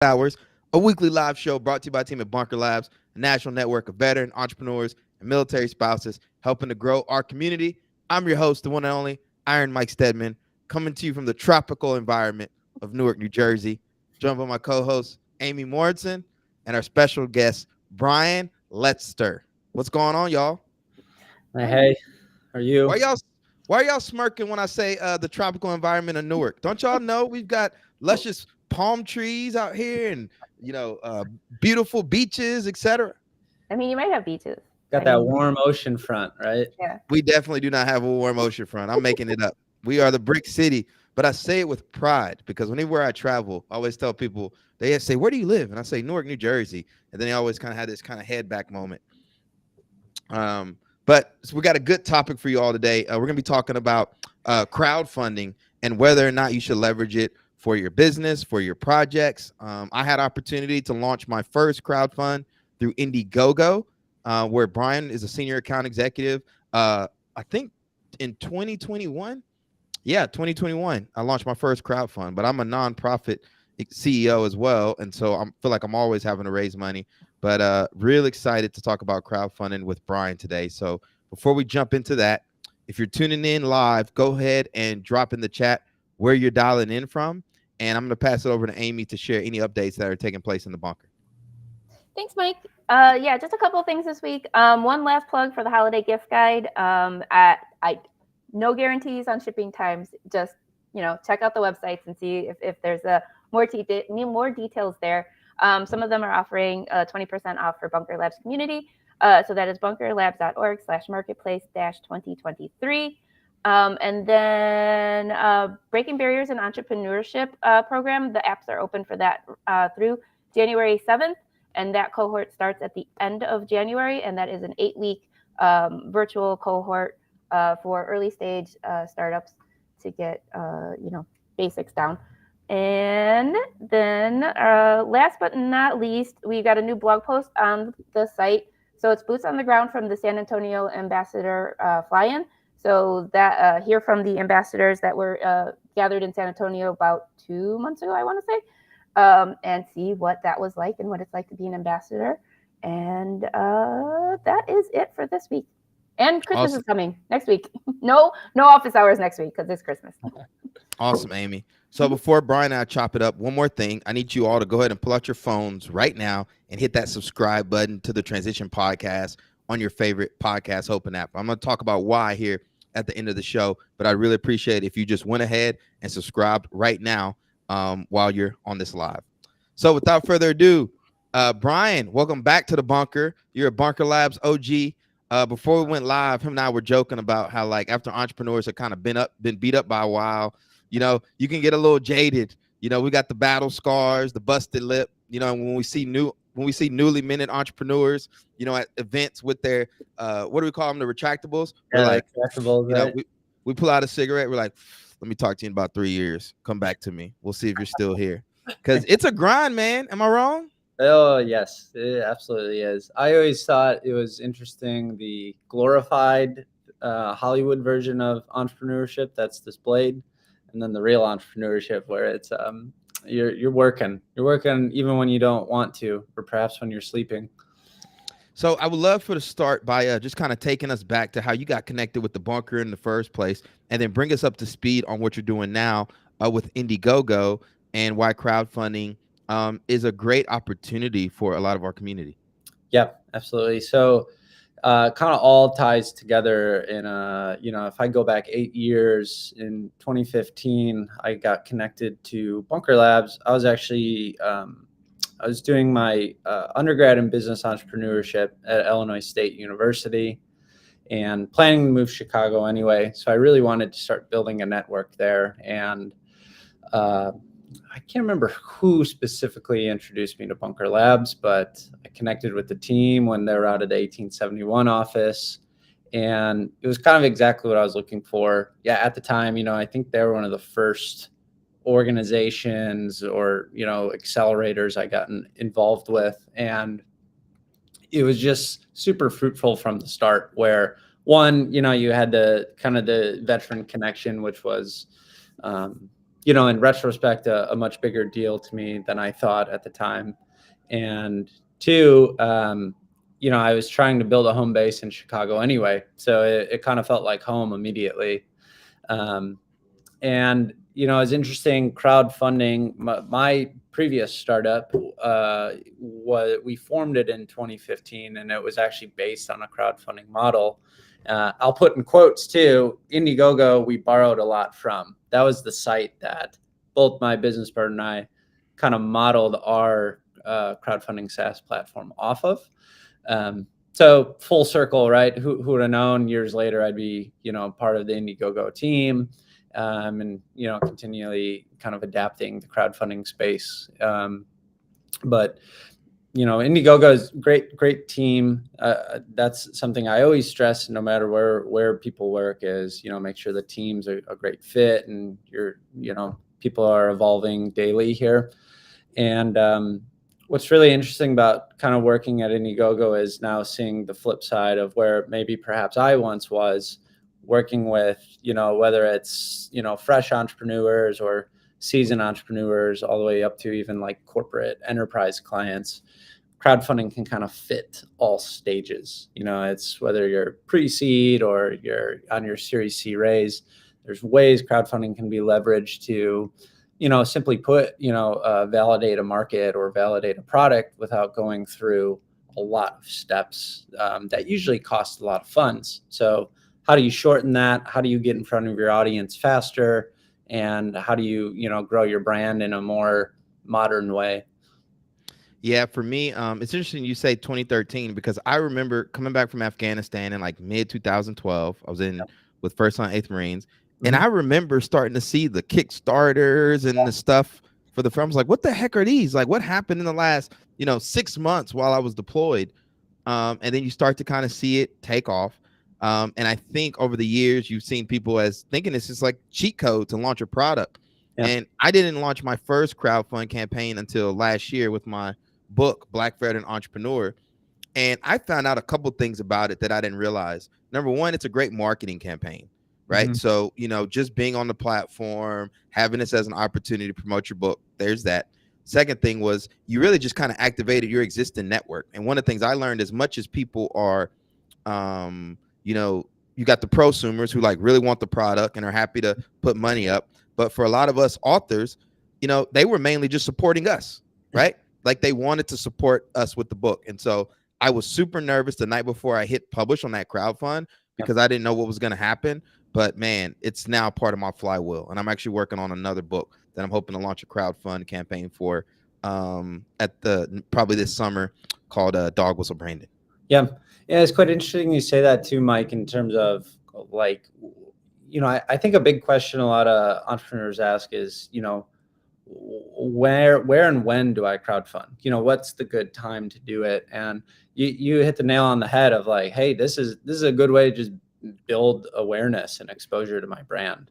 Hours, a weekly live show brought to you by Team at Bunker Labs, a national network of veteran entrepreneurs and military spouses helping to grow our community. I'm your host, the one and only Iron Mike Steadman, coming to you from the tropical environment of Newark, New Jersey, joined by my co-host, Amy Morrison, and our special guest, Brian Letzter. What's going on, y'all? Hey, how are you? Why y'all why are y'all smirking when I say the tropical environment of Newark? Don't y'all know we've got luscious palm trees out here and beautiful beaches, etc. I mean, you might have beaches. Got that warm ocean front, right? Yeah. We definitely do not have a warm ocean front. I'm making it up. We are the brick city, but I say it with pride because whenever I travel, I always tell people, they say, "Where do you live?" And I say, "Newark, New Jersey." And then they always kind of have this kind of head back moment. But so we got a good topic for you all today. We're going to be talking about crowdfunding and whether or not you should leverage it for your business, for your projects. I had opportunity to launch my first crowdfund through Indiegogo, where Brian is a senior account executive. I think in 2021. Yeah, 2021. I launched my first crowdfund, but I'm a nonprofit CEO as well. And so I feel like I'm always having to raise money. But real excited to talk about crowdfunding with Brian today. So before we jump into that, if you're tuning in live, go ahead and drop in the chat where you're dialing in from. And I'm going to pass it over to Amy to share any updates that are taking place in the bunker. Thanks, Mike. Yeah, just a couple of things this week. One last plug for the holiday gift guide. I no guarantees on shipping times. Just check out the websites and see if there's more details there. Some of them are offering 20% off for Bunker Labs community. So that is bunkerlabs.org/marketplace-2023. And then Breaking Barriers in Entrepreneurship program. The apps are open for that through January 7th. And that cohort starts at the end of January. And that is an 8-week virtual cohort for early stage startups to get, basics down. And then last but not least, we got a new blog post on the site. So it's boots on the ground from the San Antonio Ambassador fly-in. So that hear from the ambassadors that were gathered in San Antonio about 2 months ago, I want to say, and see what that was like and what it's like to be an ambassador. And that is it for this week. And Christmas is coming next week. No office hours next week because it's Christmas. Awesome, Amy. So before Brian and I chop it up, one more thing. I need you all to go ahead and pull out your phones right now and hit that subscribe button to the Transition Podcast on your favorite podcast open app. I'm going to talk about why here at the end of the show, but I really appreciate it if you just went ahead and subscribed right now while you're on this live. So without further ado, Brian, welcome back to the bunker. You're a Bunker Labs OG. Before we went live, him and I were joking about how, like, after entrepreneurs have kind of been beat up by a while, you can get a little jaded. We got the battle scars, the busted lip. When we see newly minted entrepreneurs, at events with their what do we call them, the retractables? Yeah, we're like, retractables, right? we pull out a cigarette. We're like, let me talk to you in about 3 years. Come back to me. We'll see if you're still here. Because it's a grind, man. Am I wrong? Oh, yes, it absolutely is. I always thought it was interesting, the glorified Hollywood version of entrepreneurship that's displayed, and then the real entrepreneurship where it's you're working even when you don't want to, or perhaps when you're sleeping. So I would love for to start by just kind of taking us back to how you got connected with the bunker in the first place, and then bring us up to speed on what you're doing now with Indiegogo and why crowdfunding is a great opportunity for a lot of our community. Yeah, absolutely. So kind of all ties together in if I go back 8 years, in 2015, I got connected to Bunker Labs. I was actually I was doing my undergrad in business entrepreneurship at Illinois State University and planning to move to Chicago anyway. So I really wanted to start building a network there. And I can't remember who specifically introduced me to Bunker Labs, but I connected with the team when they were out of the 1871 office. And it was kind of exactly what I was looking for. Yeah, at the time, I think they were one of the first organizations or, accelerators I got involved with. And it was just super fruitful from the start, where one, you had the kind of the veteran connection, which was in retrospect, a much bigger deal to me than I thought at the time. And two, I was trying to build a home base in Chicago anyway, so it kind of felt like home immediately. And it's interesting. Crowdfunding, my previous startup, we formed it in 2015, and it was actually based on a crowdfunding model. I'll put in quotes too, Indiegogo, we borrowed a lot from. That was the site that both my business partner and I kind of modeled our crowdfunding SaaS platform off of. So full circle, right? Who would have known years later I'd be, part of the Indiegogo team, and, continually kind of adapting the crowdfunding space. But Indiegogo is great team. That's something I always stress, no matter where people work, is, make sure the team's a great fit, and people are evolving daily here. And what's really interesting about kind of working at Indiegogo is now seeing the flip side of where maybe perhaps I once was working with, whether it's, fresh entrepreneurs or seasoned entrepreneurs, all the way up to even like corporate enterprise clients. Crowdfunding can kind of fit all stages. It's whether you're pre-seed or you're on your Series C raise, there's ways crowdfunding can be leveraged to, simply put, validate a market or validate a product without going through a lot of steps that usually cost a lot of funds. So how do you shorten that? How do you get in front of your audience faster? And how do you, grow your brand in a more modern way? Yeah, for me, it's interesting you say 2013, because I remember coming back from Afghanistan in like mid 2012. I was in with 1st on 8th Marines. And I remember starting to see the Kickstarters and the stuff for the firm. I was like, what the heck are these? Like, what happened in the last, 6 months while I was deployed? And then you start to kind of see it take off. And I think over the years, you've seen people as thinking it's just like cheat code to launch a product. Yeah. And I didn't launch my first crowdfund campaign until last year with my book, Black Veteran Entrepreneur. And I found out a couple things about it that I didn't realize. Number one, it's a great marketing campaign, right? So, just being on the platform, having this as an opportunity to promote your book, there's that. Second thing was you really just kind of activated your existing network. And one of the things I learned, as much as people are, you got the prosumers who like really want the product and are happy to put money up. But for a lot of us authors, they were mainly just supporting us, right? Like they wanted to support us with the book. And so I was super nervous the night before I hit publish on that crowdfund, because I didn't know what was going to happen. But man, it's now part of my flywheel. And I'm actually working on another book that I'm hoping to launch a crowdfund campaign for probably this summer, called Dog Whistle Branding. Yeah. Yeah, it's quite interesting you say that too, Mike, in terms of like, I think a big question a lot of entrepreneurs ask is, where and when do I crowdfund? What's the good time to do it? And you hit the nail on the head of like, hey, this is a good way to just build awareness and exposure to my brand.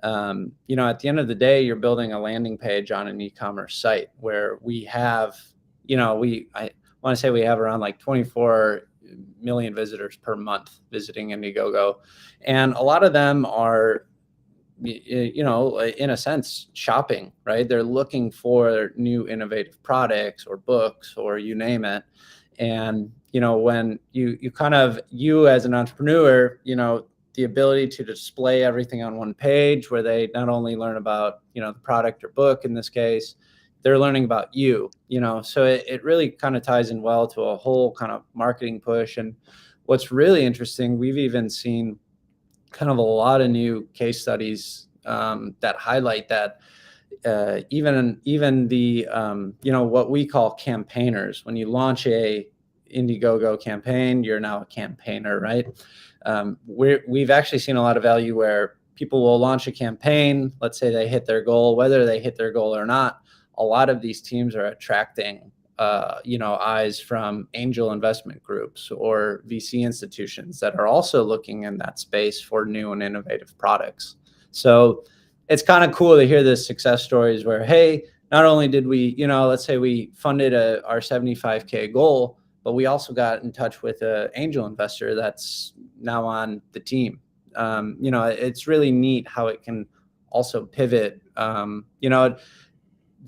At the end of the day, you're building a landing page on an e-commerce site where we have, I want to say we have around like 24 million visitors per month visiting Indiegogo. And a lot of them are, in a sense, shopping, right? They're looking for new innovative products or books or you name it. And, when you as an entrepreneur, the ability to display everything on one page where they not only learn about, the product or book in this case, they're learning about you, so it really kind of ties in well to a whole kind of marketing push. And what's really interesting, we've even seen kind of a lot of new case studies that highlight that even the, what we call campaigners, when you launch a Indiegogo campaign, you're now a campaigner, right? We've actually seen a lot of value where people will launch a campaign. Let's say they hit their goal, whether they hit their goal or not. A lot of these teams are attracting, eyes from angel investment groups or VC institutions that are also looking in that space for new and innovative products. So it's kind of cool to hear the success stories where, hey, not only did we, let's say we funded our 75K goal, but we also got in touch with an angel investor that's now on the team. It's really neat how it can also pivot.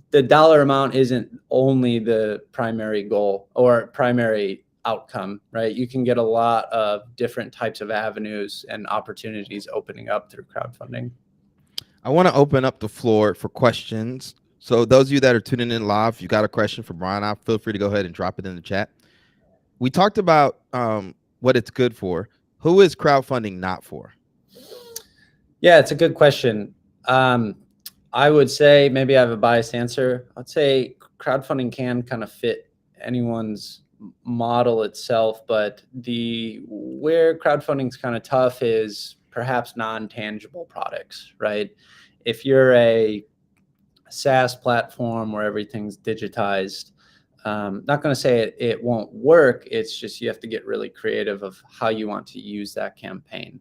The dollar amount isn't only the primary goal or primary outcome, right? You can get a lot of different types of avenues and opportunities opening up through crowdfunding. I want to open up the floor for questions. So those of you that are tuning in live, if you got a question for Brian, feel free to go ahead and drop it in the chat. We talked about what it's good for. Who is crowdfunding not for? Yeah, it's a good question. I would say, maybe I have a biased answer. I'd say crowdfunding can kind of fit anyone's model itself, but where crowdfunding is kind of tough is perhaps non-tangible products, right? If you're a SaaS platform where everything's digitized, not going to say it won't work. It's just you have to get really creative of how you want to use that campaign.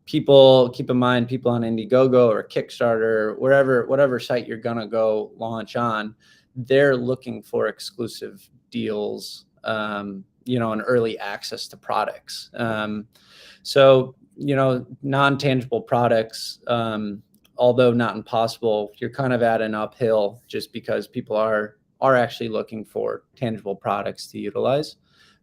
People, keep in mind, people on Indiegogo or Kickstarter, whatever site you're going to go launch on, they're looking for exclusive deals, and early access to products. So, non-tangible products, although not impossible, you're kind of at an uphill just because people are actually looking for tangible products to utilize.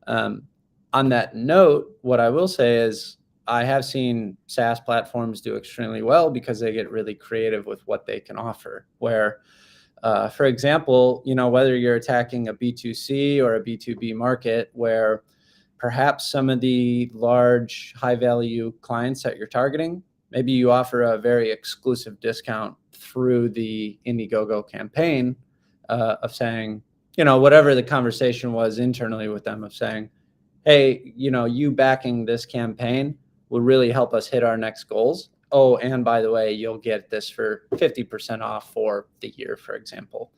On that note, what I will say is I have seen SaaS platforms do extremely well because they get really creative with what they can offer. Where, for example, whether you're attacking a B2C or a B2B market, where perhaps some of the large high-value clients that you're targeting, maybe you offer a very exclusive discount through the Indiegogo campaign of saying, whatever the conversation was internally with them of saying, hey, you backing this campaign will really help us hit our next goals. Oh, and by the way, you'll get this for 50% off for the year, for example.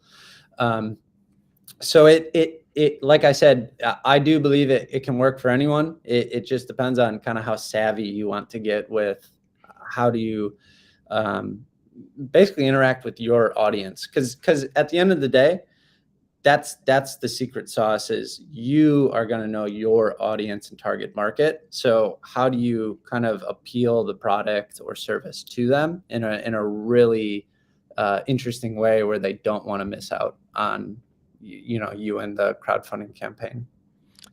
So it like I said, I do believe it can work for anyone. It just depends on kind of how savvy you want to get with how do you basically interact with your audience. Because at the end of the day, that's the secret sauce is you are going to know your audience and target market. So how do you kind of appeal the product or service to them in a really interesting way where they don't want to miss out on you and the crowdfunding campaign?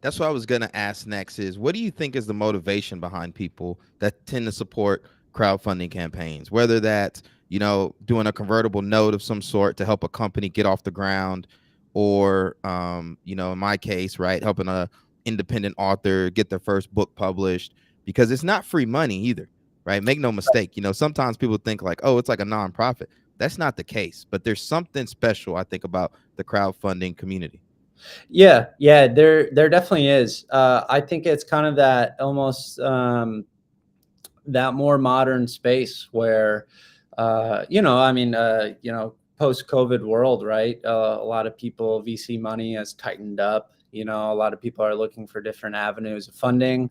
That's what I was going to ask next is, what do you think is the motivation behind people that tend to support crowdfunding campaigns, whether that's, doing a convertible note of some sort to help a company get off the ground, or, in my case, right, helping a independent author get their first book published, because it's not free money either, right? Make no mistake. Sometimes people think like, oh, it's like a nonprofit. That's not the case, but there's something special, I think, about the crowdfunding community. Yeah, there definitely is. I think it's kind of that almost that more modern space where, post-COVID world, right? A lot of people, VC money has tightened up. A lot of people are looking for different avenues of funding.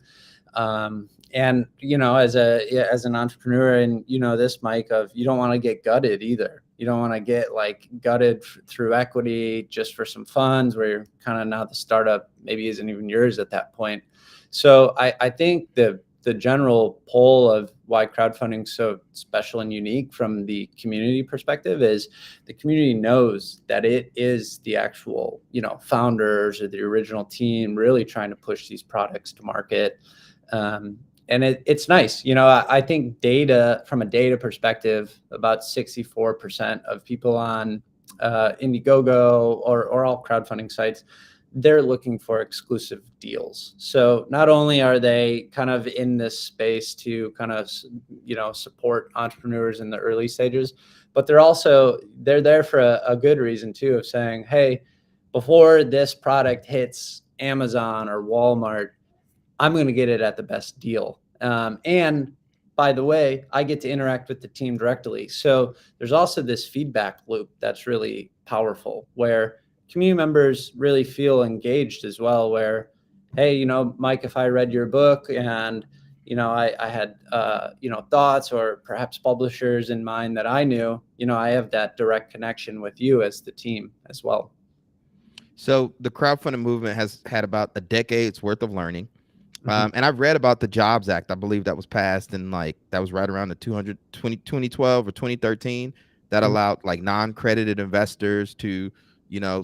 And, as an entrepreneur, and this, Mike, of you don't want to get gutted either. You don't want to get gutted through equity just for some funds where you're kind of now the startup maybe isn't even yours at that point. So I think the general pull of why crowdfunding is so special and unique from the community perspective is the community knows that it is the actual, founders or the original team really trying to push these products to market. And it's nice. I think from a data perspective, about 64% of people on Indiegogo or all crowdfunding sites, they're looking for exclusive deals. So not only are they kind of in this space to kind of, support entrepreneurs in the early stages, but they're there for a good reason too, of saying, hey, before this product hits Amazon or Walmart, I'm going to get it at the best deal. And by the way, I get to interact with the team directly. So there's also this feedback loop that's really powerful where community members really feel engaged as well, where, hey, Mike, if I read your book and, I had, thoughts or perhaps publishers in mind that I knew, I have that direct connection with you as the team as well. So the crowdfunding movement has had about a decade's worth of learning. And I've read about the Jobs Act. I believe that was passed in that was right around the 2012 or 2013 that allowed non-credited investors to,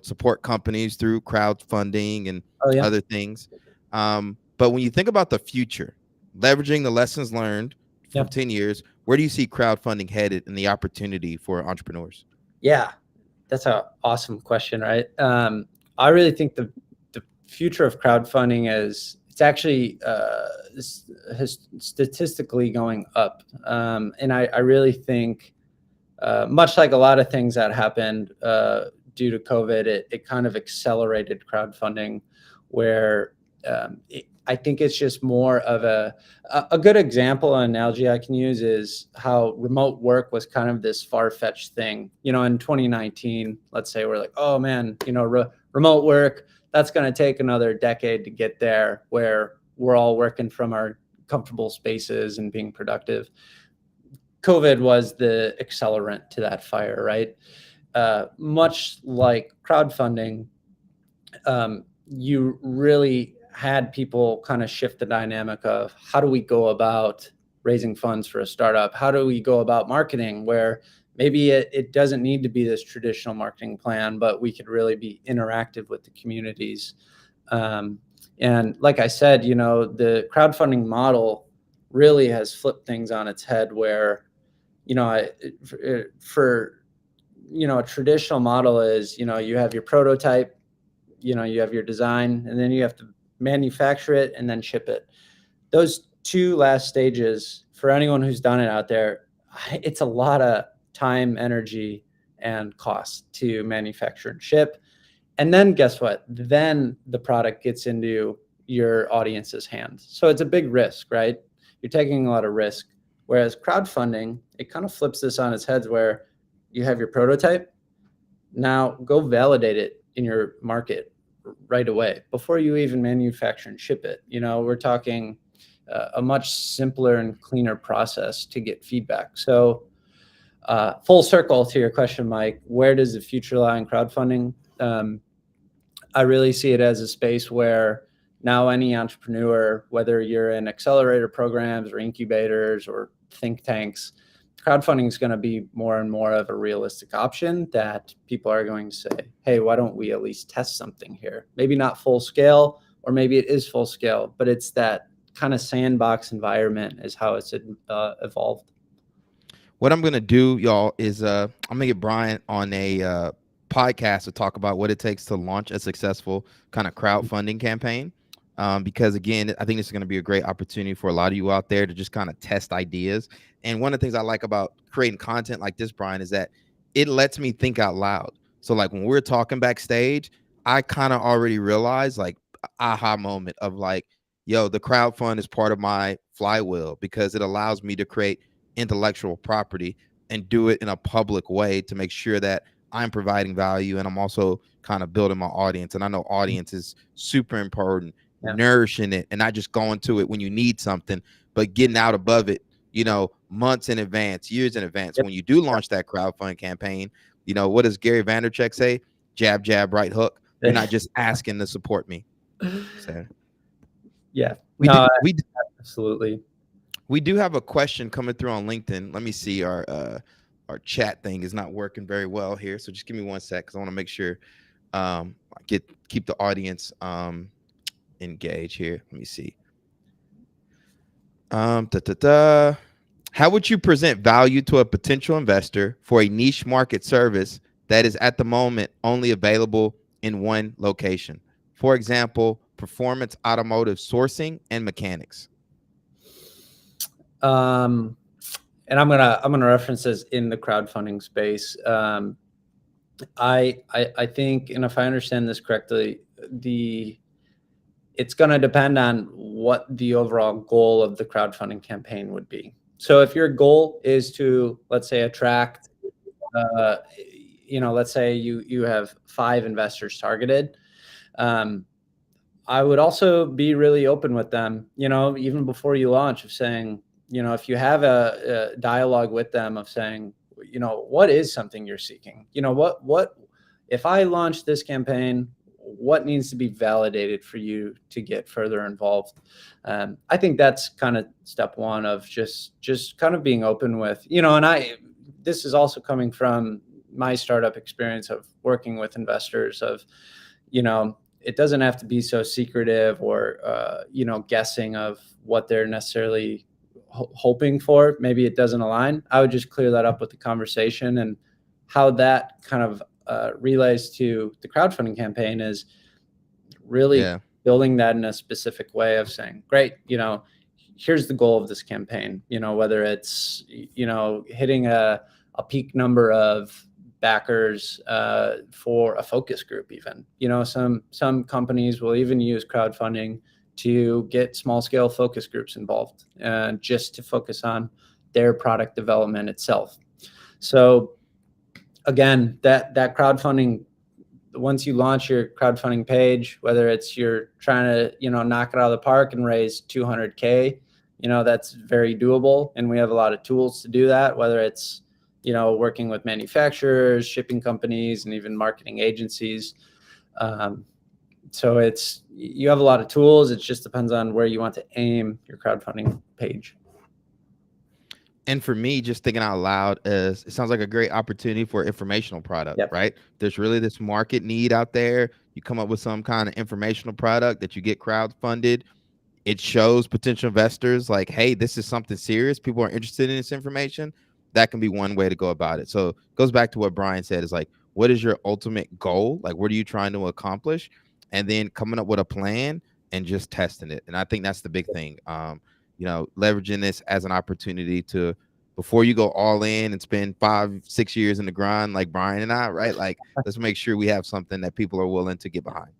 support companies through crowdfunding and other things. But when you think about the future, leveraging the lessons learned from 10 years, where do you see crowdfunding headed and the opportunity for entrepreneurs? Yeah, that's an awesome question, right? I really think the future of crowdfunding it's actually statistically going up. And I really think, much like a lot of things that happened due to COVID, it kind of accelerated crowdfunding, where I think it's just more of a good example, an analogy I can use is how remote work was kind of this far-fetched thing. In 2019, let's say we're like, oh man, remote work, that's going to take another decade to get there, where we're all working from our comfortable spaces and being productive. COVID was the accelerant to that fire, right? Much like crowdfunding, you really had people kind of shift the dynamic of how do we go about raising funds for a startup? How do we go about marketing, where maybe it doesn't need to be this traditional marketing plan, but we could really be interactive with the communities. And like I said, the crowdfunding model really has flipped things on its head, where, for a traditional model is, you have your prototype, you have your design, and then you have to manufacture it and then ship it. Those two last stages, for anyone who's done it out there, it's a lot of time, energy, and cost to manufacture and ship. And then guess what? Then the product gets into your audience's hands. So it's a big risk, right? You're taking a lot of risk. Whereas crowdfunding, it kind of flips this on its head, where you have your prototype. Now go validate it in your market right away before you even manufacture and ship it. We're talking a much simpler and cleaner process to get feedback. So full circle to your question, Mike, where does the future lie in crowdfunding? I really see it as a space where now any entrepreneur, whether you're in accelerator programs or incubators or think tanks, crowdfunding is going to be more and more of a realistic option, that people are going to say, hey, why don't we at least test something here? Maybe not full scale, or maybe it is full scale, but it's that kind of sandbox environment is how it's evolved. What I'm going to do, y'all, is I'm going to get Brian on a podcast to talk about what it takes to launch a successful kind of crowdfunding campaign. Because again, I think this is going to be a great opportunity for a lot of you out there to just kind of test ideas. And one of the things I like about creating content like this, Brian, is that it lets me think out loud. So when we're talking backstage, I kind of already realized aha moment of yo, the crowdfund is part of my flywheel, because it allows me to create intellectual property and do it in a public way to make sure that I'm providing value, and I'm also kind of building my audience. And I know audience is super important. Nourishing it and not just going to it when you need something, but getting out above it, months in advance, years in advance. When you do launch that crowdfunding campaign, what does Gary Vaynerchuk say? Jab, jab, right hook. You're not just asking to support me. So, yeah, absolutely. We do have a question coming through on LinkedIn. Let me see. Our chat thing is not working very well here, so just give me 1 sec, because I want to make sure keep the audience engage here. Let me see. How would you present value to a potential investor for a niche market service that is at the moment only available in one location? For example, performance automotive sourcing and mechanics. And I'm gonna reference this in the crowdfunding space. I think, and if I understand this correctly, it's going to depend on what the overall goal of the crowdfunding campaign would be. So if your goal is to, let's say, attract, let's say you have 5 investors targeted, I would also be really open with them, even before you launch, of saying, if you have a dialogue with them of saying, what is something you're seeking? What if I launch this campaign, what needs to be validated for you to get further involved. I think that's kind of step one of just kind of being open with, and this is also coming from my startup experience of working with investors of, it doesn't have to be so secretive or, guessing of what they're necessarily hoping for. Maybe it doesn't align. I would just clear that up with the conversation, and how that kind of relays to the crowdfunding campaign is really building that in a specific way of saying, great, here's the goal of this campaign, whether it's, hitting a peak number of backers for a focus group even. Some companies will even use crowdfunding to get small scale focus groups involved, just to focus on their product development itself. So again, that crowdfunding, once you launch your crowdfunding page, whether it's you're trying to, knock it out of the park and raise 200K, that's very doable. And we have a lot of tools to do that, whether it's, working with manufacturers, shipping companies, and even marketing agencies. So you have a lot of tools. It just depends on where you want to aim your crowdfunding page. And for me, just thinking out loud, it sounds like a great opportunity for informational product, right? There's really this market need out there. You come up with some kind of informational product that you get crowdfunded. It shows potential investors like, hey, this is something serious. People are interested in this information. That can be one way to go about it. So it goes back to what Brian said, is like, what is your ultimate goal? Like, what are you trying to accomplish? And then coming up with a plan and just testing it. And I think that's the big thing. Leveraging this as an opportunity to, before you go all in and spend 5-6 years in the grind, like Brian and I, right? Like, let's make sure we have something that people are willing to get behind.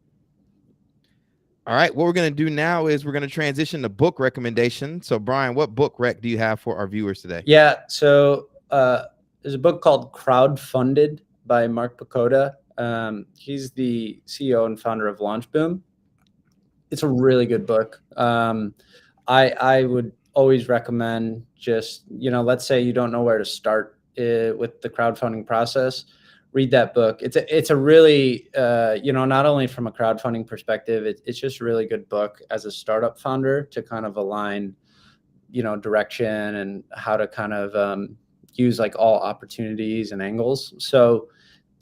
All right, what we're going to do now is we're going to transition to book recommendation. So Brian, what book rec do you have for our viewers today? Yeah, so there's a book called Crowdfunded by Mark Pakoda. He's the CEO and founder of LaunchBoom. It's a really good book. I would always recommend just, let's say you don't know where to start with the crowdfunding process, read that book. It's a really, not only from a crowdfunding perspective, it's just a really good book as a startup founder to kind of align, direction and how to kind of use like all opportunities and angles. So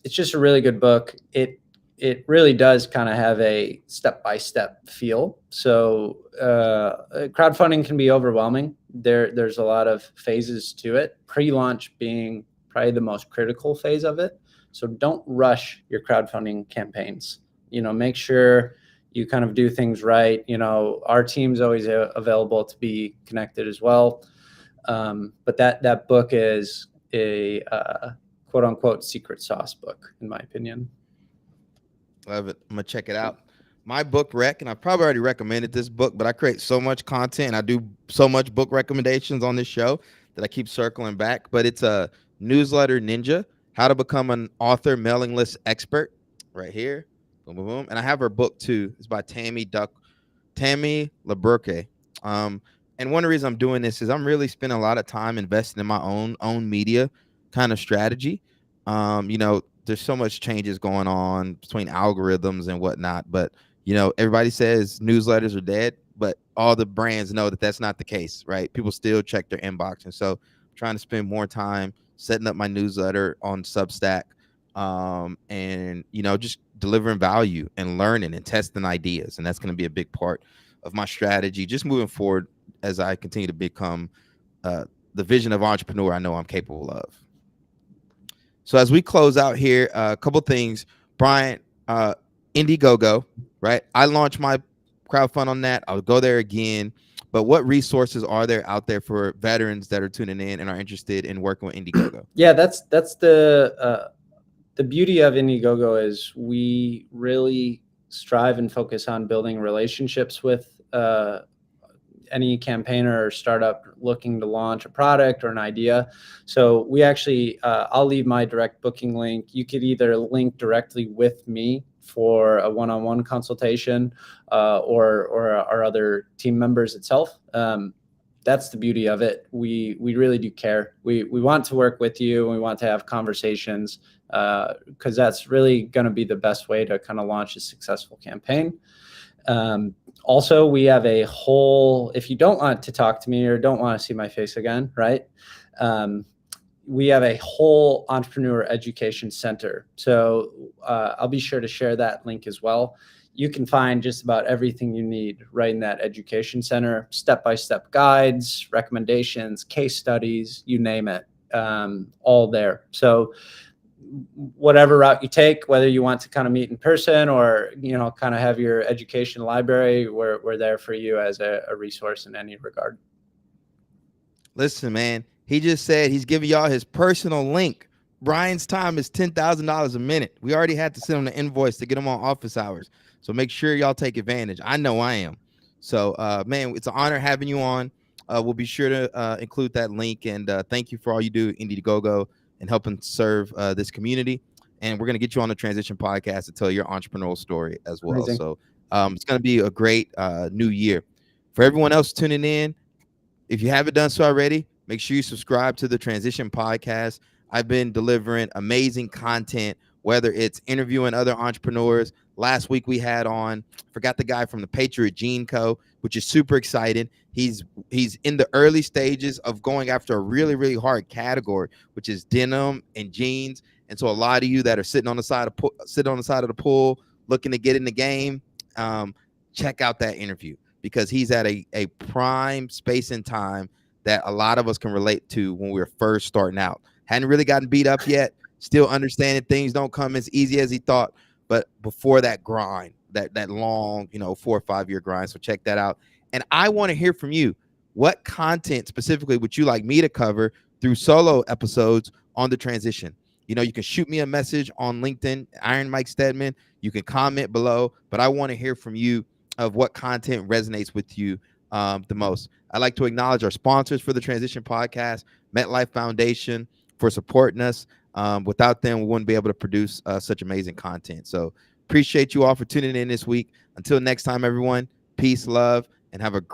it's just a really good book. It really does kind of have a step-by-step feel. So crowdfunding can be overwhelming. There's a lot of phases to it, pre-launch being probably the most critical phase of it. So don't rush your crowdfunding campaigns. Make sure you kind of do things right. Our team's always available to be connected as well. But that book is a quote unquote secret sauce book, in my opinion. Love it. I'm gonna check it out. My book rec, and I've probably already recommended this book, but I create so much content and I do so much book recommendations on this show that I keep circling back. But it's a Newsletter Ninja, How to Become an Author Mailing List Expert, right here. Boom, boom, boom. And I have her book too. It's by Tammy LaBerke. And one of the reasons I'm doing this is I'm really spending a lot of time investing in my own media kind of strategy. There's so much changes going on between algorithms and whatnot, but everybody says newsletters are dead, but all the brands know that that's not the case, right? People still check their inbox. And so I'm trying to spend more time setting up my newsletter on Substack, and just delivering value and learning and testing ideas. And that's going to be a big part of my strategy just moving forward as I continue to become the vision of entrepreneur I know I'm capable of. So as we close out here, a couple things. Brian, Indiegogo, right? I launched my crowdfund on that. I'll go there again. But what resources are there out there for veterans that are tuning in and are interested in working with Indiegogo? Yeah, that's the beauty of Indiegogo is we really strive and focus on building relationships with any campaigner or startup looking to launch a product or an idea. So we actually, I'll leave my direct booking link. You could either link directly with me for a one-on-one consultation or our other team members itself. that's the beauty of it. We really do care. We want to work with you, and we want to have conversations, because that's really going to be the best way to kind of launch a successful campaign. Also, we have a whole, if you don't want to talk to me or don't want to see my face again, right? We have a whole entrepreneur education center. So I'll be sure to share that link as well. You can find just about everything you need right in that education center, step-by-step guides, recommendations, case studies, you name it, all there. So whatever route you take, whether you want to kind of meet in person or, kind of have your education library, we're there for you as a resource in any regard. Listen, man, he just said he's giving y'all his personal link. Brian's time is $10,000 a minute. We already had to send him the invoice to get him on office hours. So make sure y'all take advantage. I know I am. So, man, it's an honor having you on. We'll be sure to include that link. And thank you for all you do, Indiegogo, and helping serve this community. And we're going to get you on the Transition Podcast to tell your entrepreneurial story as well. Amazing. So it's going to be a great new year. For everyone else tuning in, if you haven't done so already, make sure you subscribe to the Transition Podcast. I've been delivering amazing content, whether it's interviewing other entrepreneurs. Last week we had on, forgot the guy from the Patriot Jean Co., which is super exciting. He's in the early stages of going after a really, really hard category, which is denim and jeans. And so a lot of you that are sitting on the side of the pool, looking to get in the game, check out that interview, because he's at a prime space and time that a lot of us can relate to when we were first starting out. Hadn't really gotten beat up yet, still understanding things don't come as easy as he thought. But before that grind, that long, 4 or 5 year grind. So check that out. And I want to hear from you. What content specifically would you like me to cover through solo episodes on the transition? You can shoot me a message on LinkedIn, Iron Mike Steadman. You can comment below, but I want to hear from you of what content resonates with you the most. I'd like to acknowledge our sponsors for the Transition Podcast, MetLife Foundation, for supporting us. Without them, we wouldn't be able to produce such amazing content. So appreciate you all for tuning in this week. Until next time, everyone, peace, love, and have a great